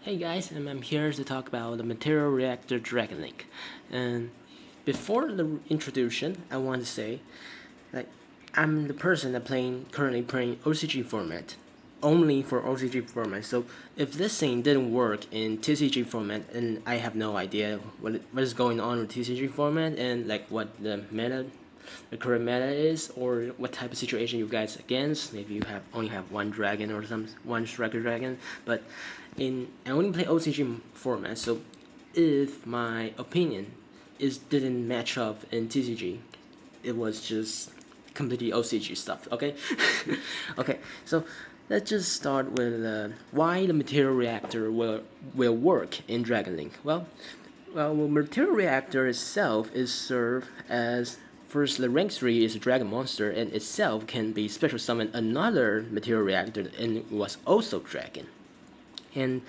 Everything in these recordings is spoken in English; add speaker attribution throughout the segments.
Speaker 1: Hey guys, and I'm here to talk about the material reactor Dragon Link. And before the introduction, I want to say, like, I'm the person that currently playing OCG format, only for OCG format. So if this thing didn't work in TCG format, and I have no idea what is going on with TCG format and like what the current meta is, or what type of situation you guys against. Maybe you have only have one dragon or one striker dragon, but I only play OCG format. So if my opinion didn't match up in TCG, it was just completely OCG stuff. Okay, okay. So let's just start with why the material reactor will work in Dragon Link. Well, the material reactor itself is served as first the rank 3 is a dragon monster and itself can be special summon another material reactor and it was also dragon. And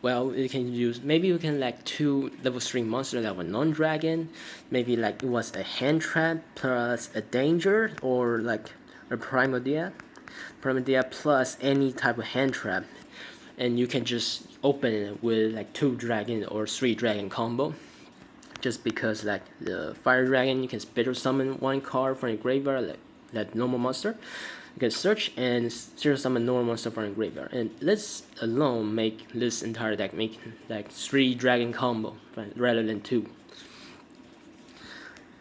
Speaker 1: well, you can use maybe you can like two level 3 monsters that were non-dragon, maybe like it was a hand trap plus a danger or like a primordia plus any type of hand trap, and you can just open it with like 2 dragon or 3 dragon combo. Just because like the fire dragon, you can special summon 1 card from your graveyard, like normal monster. You can search and special summon normal monster from your graveyard, and this alone make this entire deck make like 3 dragon combo rather than 2.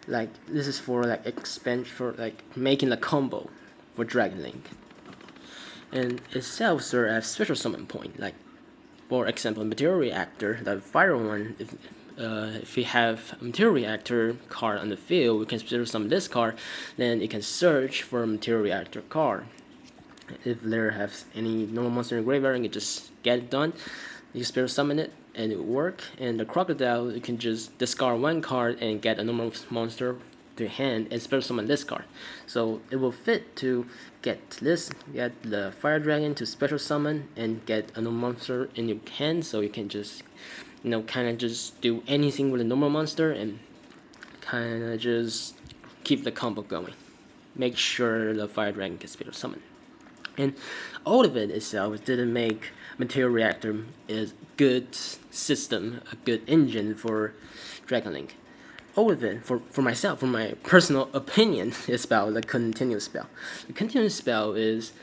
Speaker 1: Like this is for like expansion, for like making a combo for Dragon Link, and itself serves as special summon point. Like for example, material reactor, the fire one. If you have a material reactor card on the field, we can special summon this card. Then you can search for a material reactor card. If there has any normal monster in the graveyard, you can just get it done. You can special summon it, and it will work. And the crocodile, you can just discard 1 card and get a normal monster to your hand and special summon this card. So it will fit to get the fire dragon to special summon and get a normal monster in your hand, so you can just kind of just do anything with a normal monster and kind of just keep the combo going. Make sure the fire dragon gets special summon. And all of it itself didn't make material reactor is good system, a good engine for Dragon Link. All of it, for myself, for my personal opinion, is about the continuous spell. The continuous spell is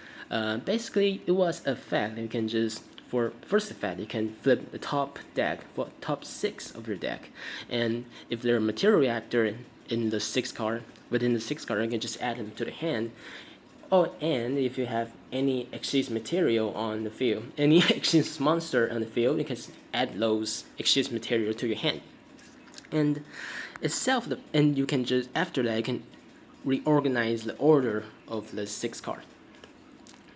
Speaker 1: basically it was a fact that you can just for first effect you can flip the top deck for top 6 of your deck, and if there are material reactor in the 6 card within the 6 card, you can just add them to the hand. Oh, and if you have any excess material on the field, any excess monster on the field, you can add those excess material to your hand. And itself, and you can just after that you can reorganize the order of the 6 card.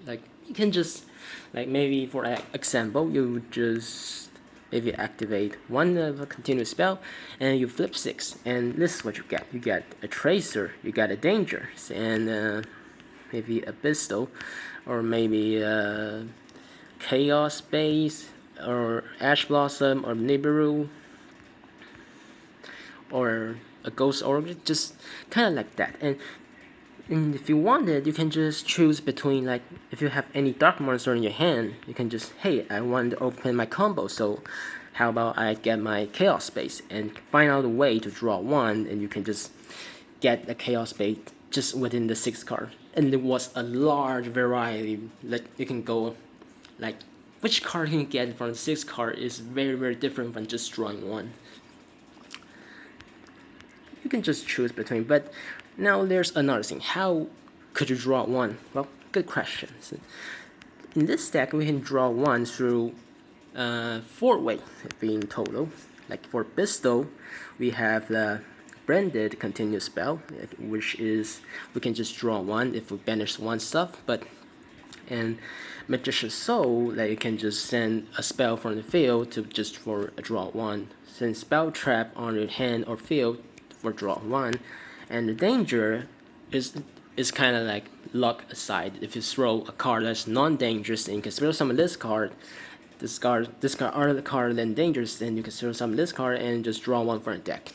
Speaker 1: Like you can just like maybe for example, you would just maybe activate 1 of a continuous spell, and you flip 6, and this is what you get. You get a tracer, you got a danger, and maybe a pistol, or maybe chaos base, or ash blossom, or Nibiru, or a ghost organ, just kind of like that. And if you wanted, you can just choose between, like, if you have any dark monster in your hand, you can just, hey, I want to open my combo, so how about I get my chaos base and find out a way to draw 1, and you can just get the chaos base just within the 6 card. And there was a large variety that you can go, like, which card you can get from the 6 card is very, very different from just drawing 1. You can just choose between, but now there's another thing. How could you draw 1? Well, good question. So in this deck, we can draw 1 through 4 ways, being total. Like for pistol, we have the branded continuous spell, which is we can just draw 1 if we banish 1 stuff, and magician's soul, that you can just send a spell from the field to just for a draw 1. Send spell trap on your hand or field for draw 1, and the danger is kind of like luck aside. If you throw a card that's non-dangerous and you can special summon this card, discard other card than dangerous, then you can special summon this card and just draw 1 from the deck.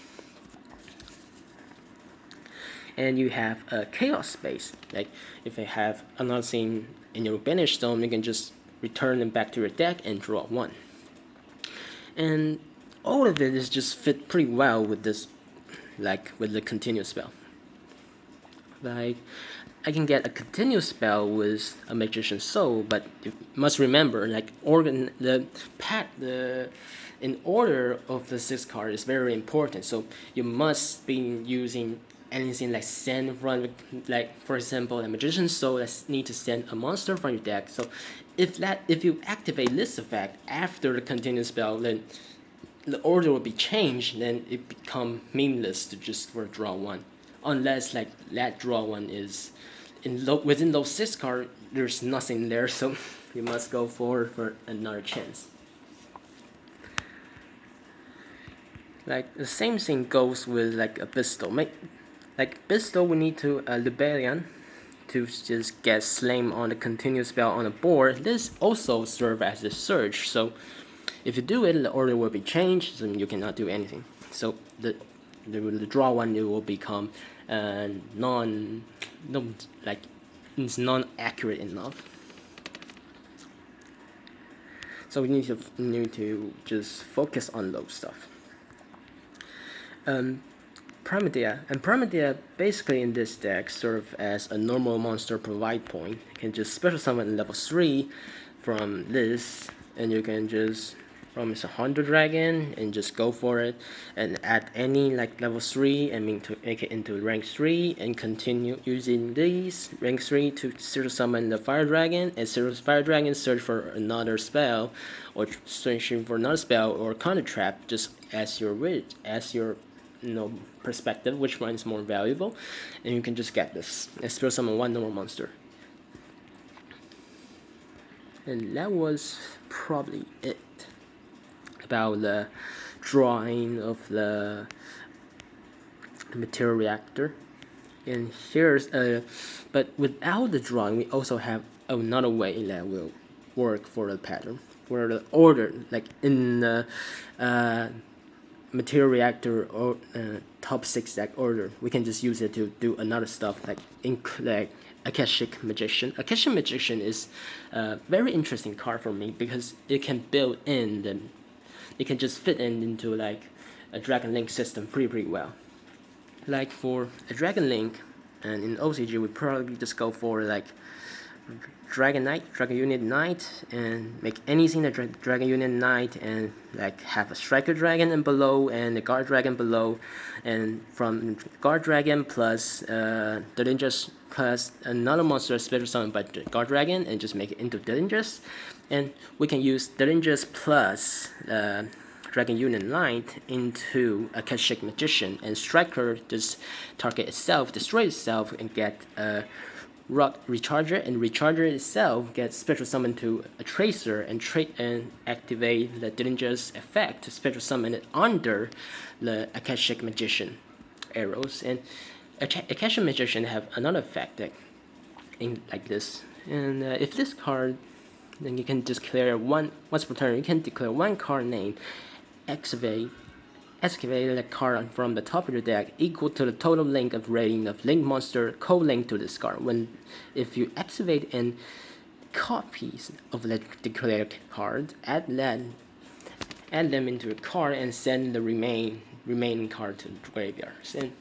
Speaker 1: And you have a chaos space. Like if you have another thing in your banish zone, you can just return them back to your deck and draw 1. and all of it is just fit pretty well with this, like with the continuous spell. Like, I can get a continuous spell with a Magician's Soul, but you must remember, like, the in order of the 6 card is very important. So you must be using anything like send from, like for example, a Magician's Soul that need to send a monster from your deck. So if you activate this effect after the continuous spell, then the order will be changed. Then it become meaningless to just for draw one, unless like that draw one is within those 6 cards. There's nothing there, so you must go forward for another chance. Like the same thing goes with like a pistol. Like pistol, we need to Libelian to just get slam on the continuous spell on the board. This also serves as a surge. So if you do it, the order will be changed, and you cannot do anything. So the draw one, it will become it's non-accurate enough. So we need to just focus on those stuff. Primadia basically in this deck serve as a normal monster provide point. You can just special summon level 3 from this, and you can just promise a Hunter Dragon and just go for it and add any like level 3 and make it into rank 3 and continue using these rank 3 to special summon the Fire Dragon, and Fire Dragon search for another spell or searching for another spell or counter trap, just as your perspective, which one is more valuable, and you can just get this and special summon one normal monster. And that was probably it about the drawing of the materiactor. And here's but without the drawing, we also have another way that will work for the pattern, for the order, like in the materiactor or top 6 deck order. We can just use it to do another stuff like Akashic Magician. Akashic Magician is a very interesting card for me because it can build in it can just fit into like a Dragon Link system pretty well. Like for a Dragon Link, and in OCG we probably just go for like Dragon Knight, Dragon Unit Knight, and make anything that Dragon Unit Knight, and like have a Striker Dragon and below, and the Guard Dragon below, and from Guard Dragon plus Delingers plus another monster special summoned by the Guard Dragon, and just make it into Delingers. And we can use Delingers plus Dragon Unit Knight into Akashic Magician, and Striker just target itself, destroy itself, and get Rock Recharger, and Recharger itself gets special summon to a Tracer and activate the Delingers effect to special summon it under the Akashic Magician arrows. And Akashic Magician have another effect like this. And if this card, then you can just declare once per turn, you can declare one card name, excavate the card from the top of your deck equal to the total link of rating of link monster co-linked to this card. If you activate and copies of the declared card, add them into a card and send the remaining card to the graveyard. And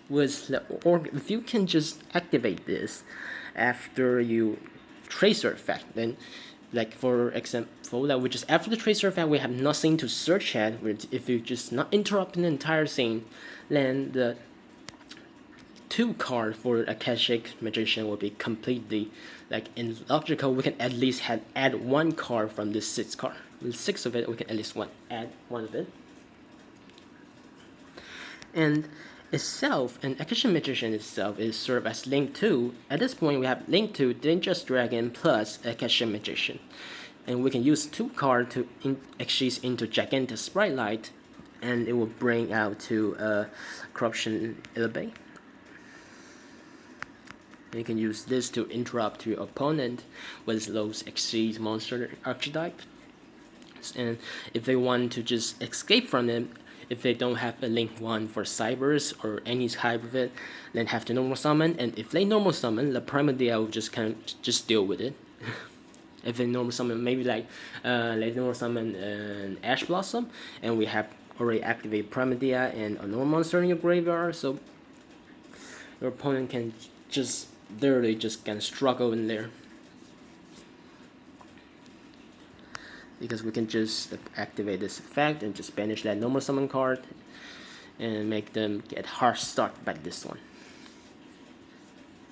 Speaker 1: if you can just activate this after you Tracer effect, then like for example, that we just after the Tracer effect we have nothing to search at. If you just not interrupting the entire scene, then the 2 card for Akashic Magician will be completely like illogical. We can at least add 1 card from this 6 card. With 6 of it, we can at least add 1 of it. And Akashic Magician itself is served as Link 2. At this point, we have Link 2, Dangerous Dragon plus Akashic Magician. And we can use 2 cards to exchange into Gigantic Sprite Light, and it will bring out to Corruption Illibe. You can use this to interrupt your opponent with those Exceed monster archetype. And if they want to just escape from them, if they don't have a Link 1 for Cybers or any type of it, then have to normal summon. And if they normal summon, the Primadia will just deal with it. If they normal summon, maybe like they normal summon an Ash Blossom, and we have already activated Primadia and a normal monster in your graveyard, so your opponent can just literally just can struggle in there. Because we can just activate this effect and just banish that normal summon card and make them get hard stuck by this one.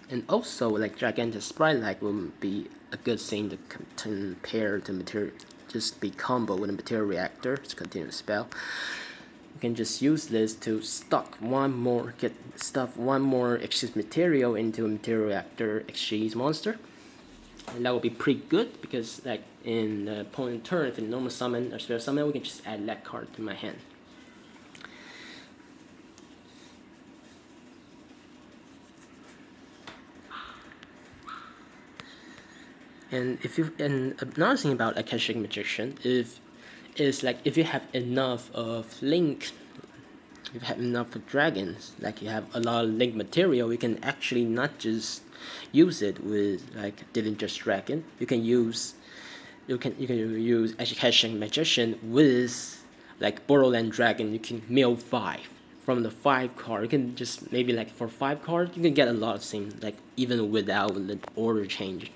Speaker 1: And also, like Gigantic Sprite will be a good thing to compare to material, just be combo with a Material Reactor to continue the spell. You can just use this to stuff one more exchange material into a Material Reactor exchange monster. And that will be pretty good because like in the opponent turn, if it's normal summon or spell summon, we can just add that card to my hand. And another thing about Akashic Magician is like if you have enough of link, if you have enough of dragons, like you have a lot of link material, you can actually not just use it with like Dillinger's Dragon. You can use Akashic Magician with like Borderland Dragon. You can mill 5 from the 5 card. You can just maybe like for 5 cards you can get a lot of things like even without the order change.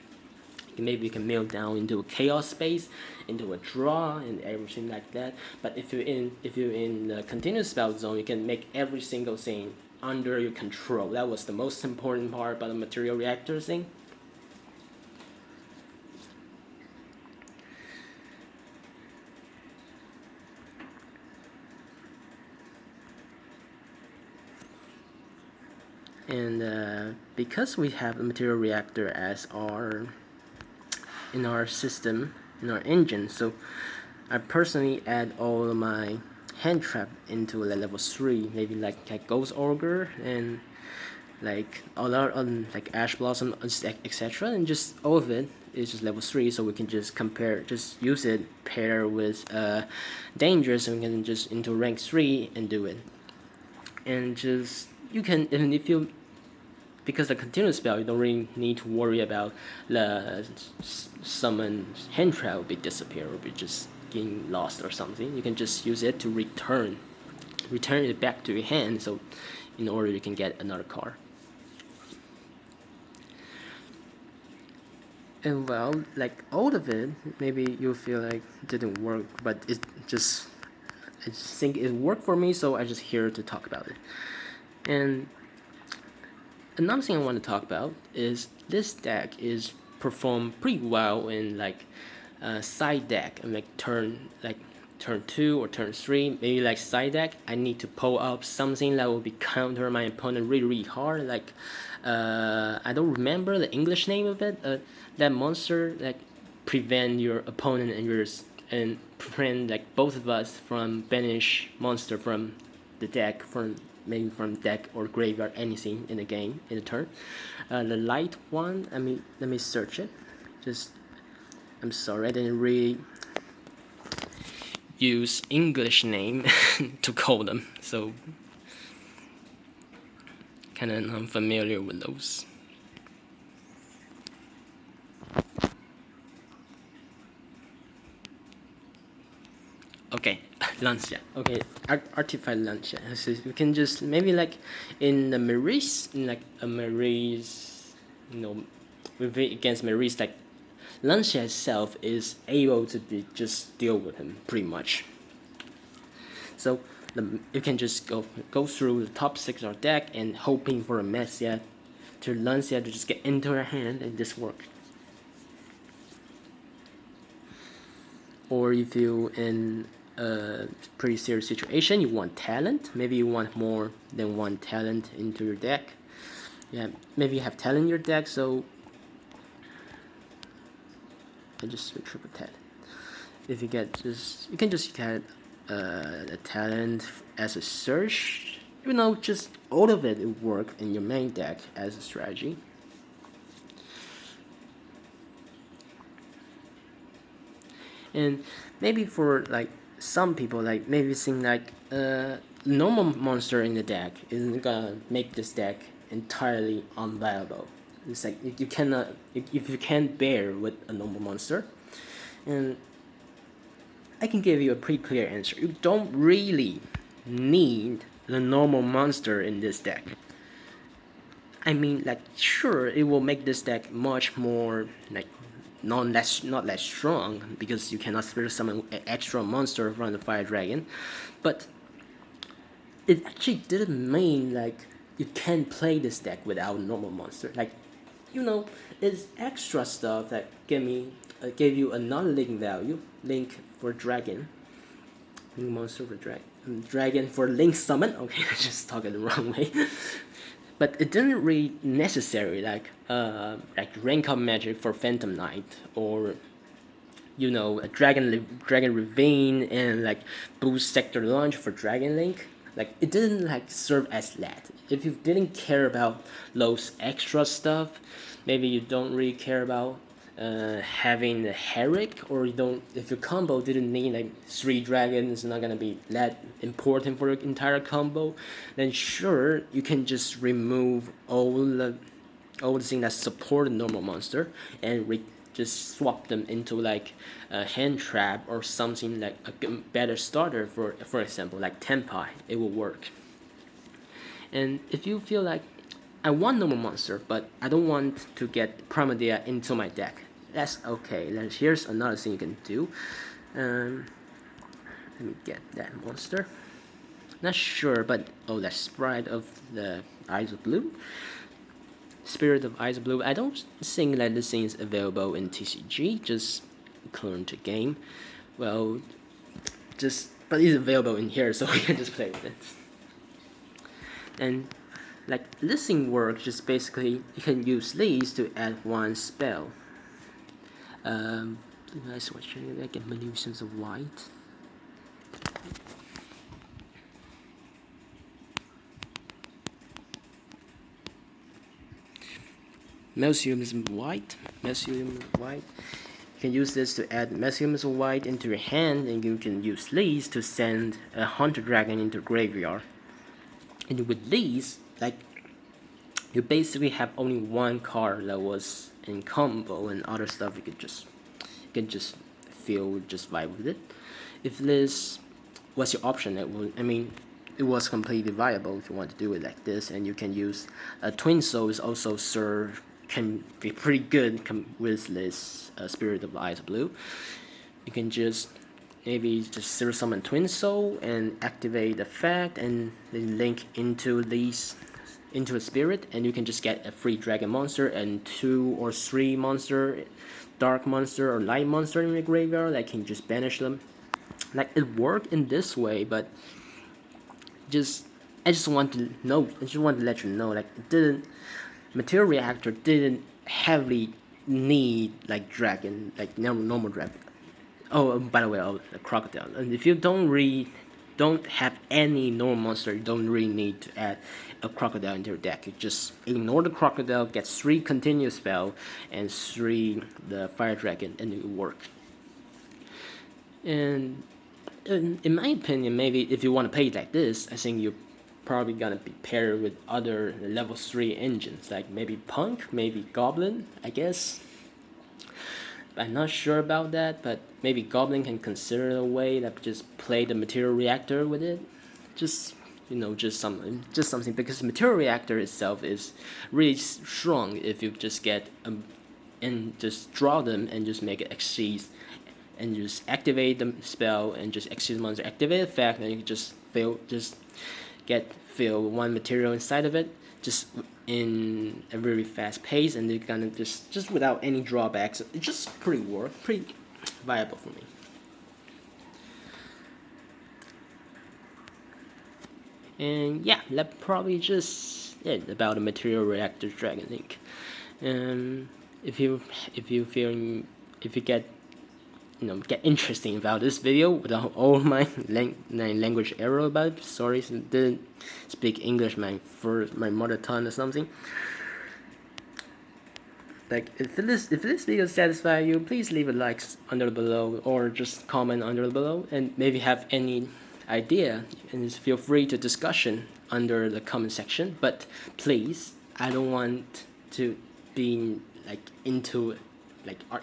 Speaker 1: Maybe you can mill down into a chaos space, into a draw, and everything like that. But if you're in the continuous spell zone, you can make every single thing under your control. That was the most important part about the Material Reactor thing. And because we have a Material Reactor as in our system, in our engine, so I personally add all of my hand trap into a level 3, maybe like Ghost Ogre and like a lot of like Ash Blossom, etc. And just all of it is just level 3, so we can just just use it pair with Dangerous, and we can just into rank 3 and do it. And just you can, even if you, because the continuous spell, you don't really need to worry about the summon hand trap will be disappear or be just getting lost or something. You can just use it to return it back to your hand, so in order you can get another card. And well, like all of it, maybe you feel like it didn't work, but I just think it worked for me, so I'm just here to talk about it. And another thing I want to talk about is this deck is performed pretty well in like side deck, and like turn 2 or turn 3, maybe like side deck. I need to pull up something that will be counter my opponent really hard. Like I don't remember the English name of it. That monster like prevent your opponent and yours, and prevent like both of us from banish monster from the deck, maybe from deck or graveyard, anything in the game in the turn. The light one, let me search it. I'm sorry, I didn't really use English name to call them, so kind of unfamiliar with those. Okay, Lancia. Okay, Artified Lancia. So we can just maybe like in the Maurice, like a Maurice, against Maurice, like Lancia itself is able to just deal with him pretty much. So you can just go through the top 6 of our deck and hoping for a Messia to Lancia to just get into her hand and just work. Or if you in a pretty serious situation, you want talent, maybe you want more than one talent into your deck. Yeah, maybe you have talent in your deck, so I just switch triple talent. If you you can just get a talent as a search. Just all of it will work in your main deck as a strategy. And maybe for like some people, like maybe think like normal monster in the deck isn't gonna make this deck entirely unviable. It's like you cannot, if you can't bear with a normal monster. And I can give you a pretty clear answer. You don't really need the normal monster in this deck. I mean, like, sure, it will make this deck much more like not less strong, because you cannot spirit summon an extra monster from the fire dragon, but it actually didn't mean like you can't play this deck without normal monster. Like, it's extra stuff that gave you another link value, link for dragon, link monster for dragon for link summon. Okay, I just talking the wrong way. But it didn't really necessary like rank up magic for Phantom Knight, or a Dragon Ravine, and like boost sector launch for Dragon Link. Like, it didn't like serve as that. If you didn't care about those extra stuff, maybe you don't really care about having the Herrick, or you don't. If your combo didn't need like 3 dragons, not gonna be that important for your entire combo, then sure, you can just remove all the things that support a normal monster, and just swap them into like a hand trap or something, like a better starter. For example, like Tenpai, it will work. And if you feel like, I want normal monster, but I don't want to get Primadea into my deck, that's okay. Then here's another thing you can do. Let me get that monster. Not sure, but that Sprite of the Eyes of Blue. Spirit of Eyes of Blue. I don't think that this thing is available in TCG, just current game. Well, but it's available in here, so we can just play with it. And like, this thing works just basically, you can use these to add one spell. I switch it, I get Illusions of White. Mesium White. You can use this to add Mesium White into your hand, and you can use these to send a Hunter Dragon into graveyard. And with these, like, you basically have only one card that was in combo, and other stuff you can just feel, just vibe with it. If this was your option, it was completely viable if you want to do it like this. And you can use Twin Souls also can be pretty good with this Spirit of the Eyes of Blue. You can just maybe just zero summon Twin Soul and activate the effect, and then link into a spirit, and you can just get a free dragon monster and 2 or 3 monster, dark monster or light monster in your graveyard that can just banish them. Like, it worked in this way, but I just want to let you know, like, materiactor didn't heavily need like dragon, like normal dragon. Oh, by the way, the crocodile. And if you don't have any normal monster, you don't really need to add a crocodile into your deck. You just ignore the crocodile, get 3 continuous spell and 3 the fire dragon, and it will work. And in my opinion, maybe if you want to play it like this, I think you're probably gonna be paired with other level 3 engines, like maybe Punk, maybe Goblin, I guess. I'm not sure about that, but maybe Goblin can consider a way that just play the Material Reactor with it. Just something, because the Material Reactor itself is really strong if you just get and just draw them and just make it exceed, and just activate the spell and just exceed monster, activate effect, and you can just fill one material inside of it, just in a very fast pace, and you're gonna just without any drawbacks. It's just pretty viable for me. And yeah, that probably just it about the Material Reactor Dragon Link. If you get interesting about this video without all my language error about it. Sorry, didn't speak English for my mother tongue or something. Like, if this video satisfies you, please leave a like under below, or just comment under below, and maybe have any idea, and just feel free to discussion under the comment section. But please, I don't want to being into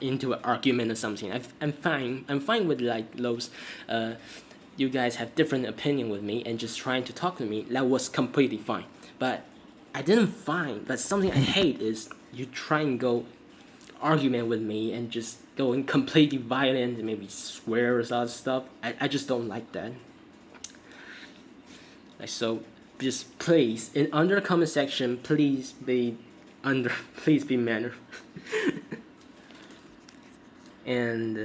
Speaker 1: into an argument or something. I'm fine. I'm fine with those. You guys have different opinion with me and just trying to talk to me. That was completely fine. But I didn't find. But something I hate is you try and go argument with me and just going completely violent and maybe swear or other stuff. I just don't like that. So just please in under comment section, please be please be manner. And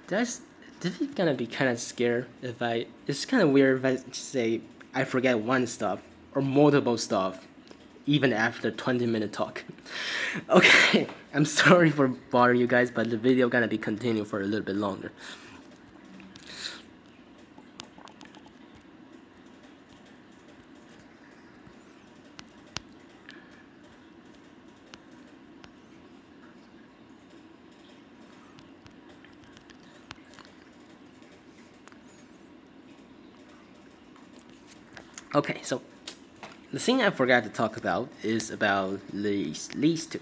Speaker 1: this is gonna be kind of scared if I. It's kind of weird if I say I forget one stuff or multiple stuff, even after 20-minute talk. Okay, I'm sorry for bothering you guys, but the video gonna be continued for a little bit longer. Okay, so the thing I forgot to talk about is about these two,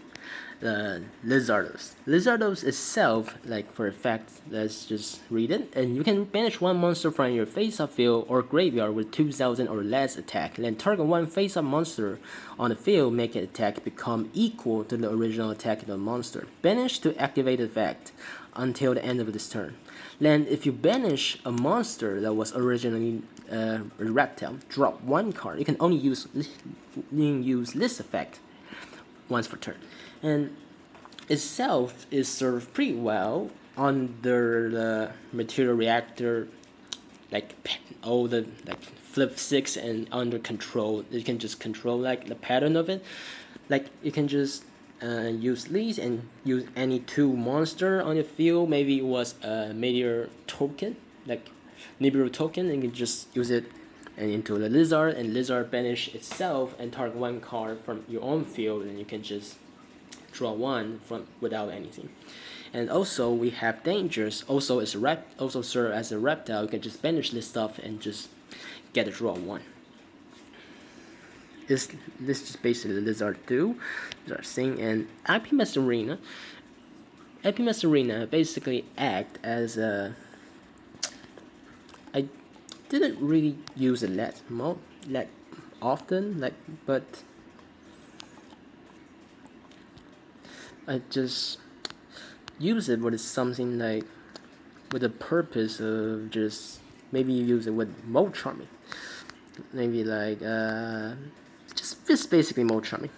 Speaker 1: the Lizardos. Lizardos itself, for a fact, let's just read it. And you can banish one monster from your face-up field or graveyard with 2,000 or less attack. Then target one face-up monster on the field, make its attack become equal to the original attack of the monster. Banish to activate the effect until the end of this turn. Then, if you banish a monster that was originally a reptile, drop one card. You can only use this effect once per turn, and itself is served pretty well under the material reactor, all the flip 6 and under control. You can just control the pattern of it. You can just use these and use any 2 monster on your field. Maybe it was a meteor token, Nibiru token, and you can just use it and into the lizard, and lizard banish itself and target one card from your own field, and you can just draw one from without anything. And also we have dangers. Also also serve as a reptile. You can just banish this stuff and just get a draw one. This is basically the lizard do. Lizard thing. And IP Arena. IP Arena basically act as a. I didn't really use it that often, but I just use it with something with the purpose of just maybe use it with mode charming. Maybe just basically mode charming.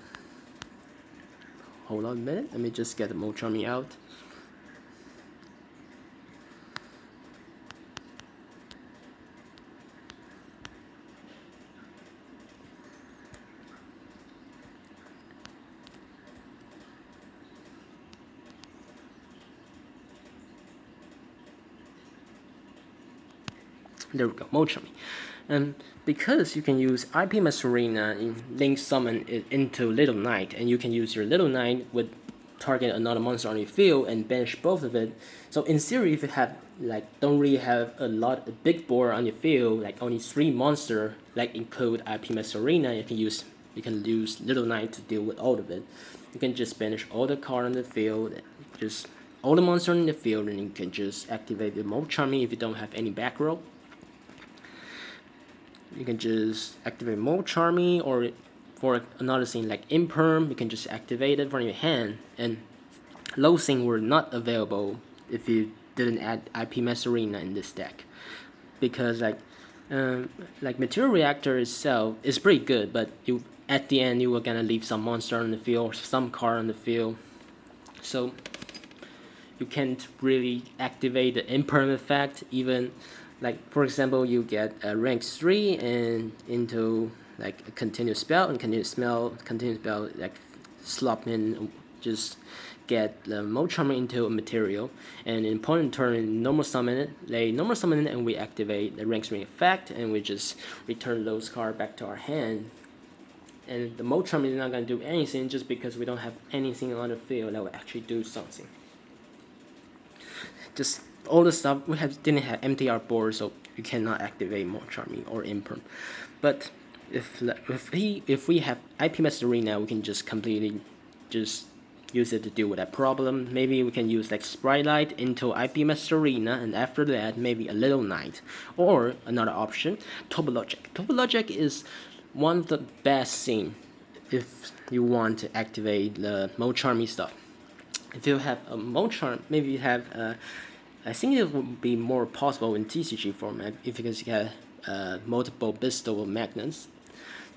Speaker 1: Hold on a minute, let me just get the mode charming out. There we go, mode charming. And because you can use IP Arena and link summon it into Little Knight, and you can use your Little Knight with target another monster on your field and banish both of it. So in theory, if you have don't really have a big board on your field, only 3 monster, include IP Arena, you can use Little Knight to deal with all of it. You can just banish all the card on the field, just all the monsters in the field, and you can just activate the mode charming if you don't have any back row. You can just activate mode charming, or for another thing like imperm, you can just activate it from your hand. And those things were not available if you didn't add IP Arena in this deck, because material reactor itself is pretty good, but at the end you were gonna leave some monster on the field or some card on the field, so you can't really activate the imperm effect. Even for example, you get a rank 3 and into a continuous spell, and continuous spell slop in, just get the mode charming into a material, and in opponent turn normal summon it, and we activate the rank 3 effect, and we just return those cards back to our hand. And the mode charming is not going to do anything just because we don't have anything on the field that will actually do something. Just all the stuff we didn't have MTR board, so you cannot activate mode charming or imperm. But if we have IP Arena, we can just completely just use it to deal with that problem. Maybe we can use like Sprite Light into IPMS Arena, and after that maybe a Little Knight. Or another option, TurboLogic. TurboLogic is one of the best scene if you want to activate the Mo Charmy stuff. If you have a Mo Charm, maybe you have I think it would be more possible in TCG format if you have multiple bestow magnets.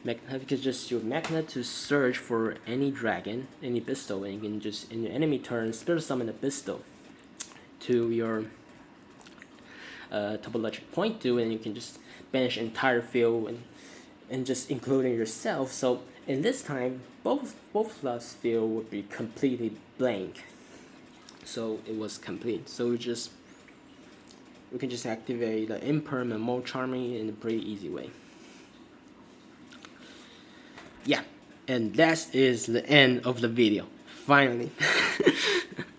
Speaker 1: You can just use magnet to search for any dragon, any bestow, and you can just in your enemy turn spirit summon a bestow to your topologic point to, and you can just banish entire field and just including yourself. So in this time, both slots field would be completely blank. So it was complete. So we can just activate the imperm and Mo Charmy in a pretty easy way. Yeah, and that is the end of the video. Finally.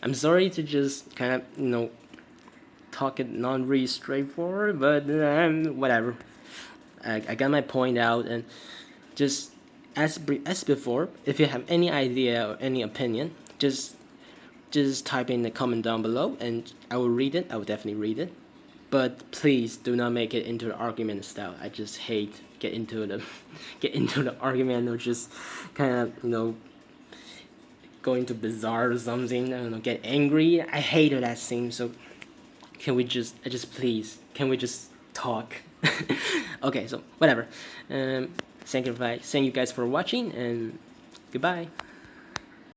Speaker 1: I'm sorry to just kind of talk it not really straightforward, but whatever. I got my point out, and just as before, if you have any idea or any opinion, just type in the comment down below, and I will read it. I will definitely read it. But please do not make it into the argument style. I just hate get into the argument or just kind of go into bizarre or something. I don't know, get angry. I hated that scene. So can we just talk? Okay, so whatever. Thank you guys for watching, and goodbye.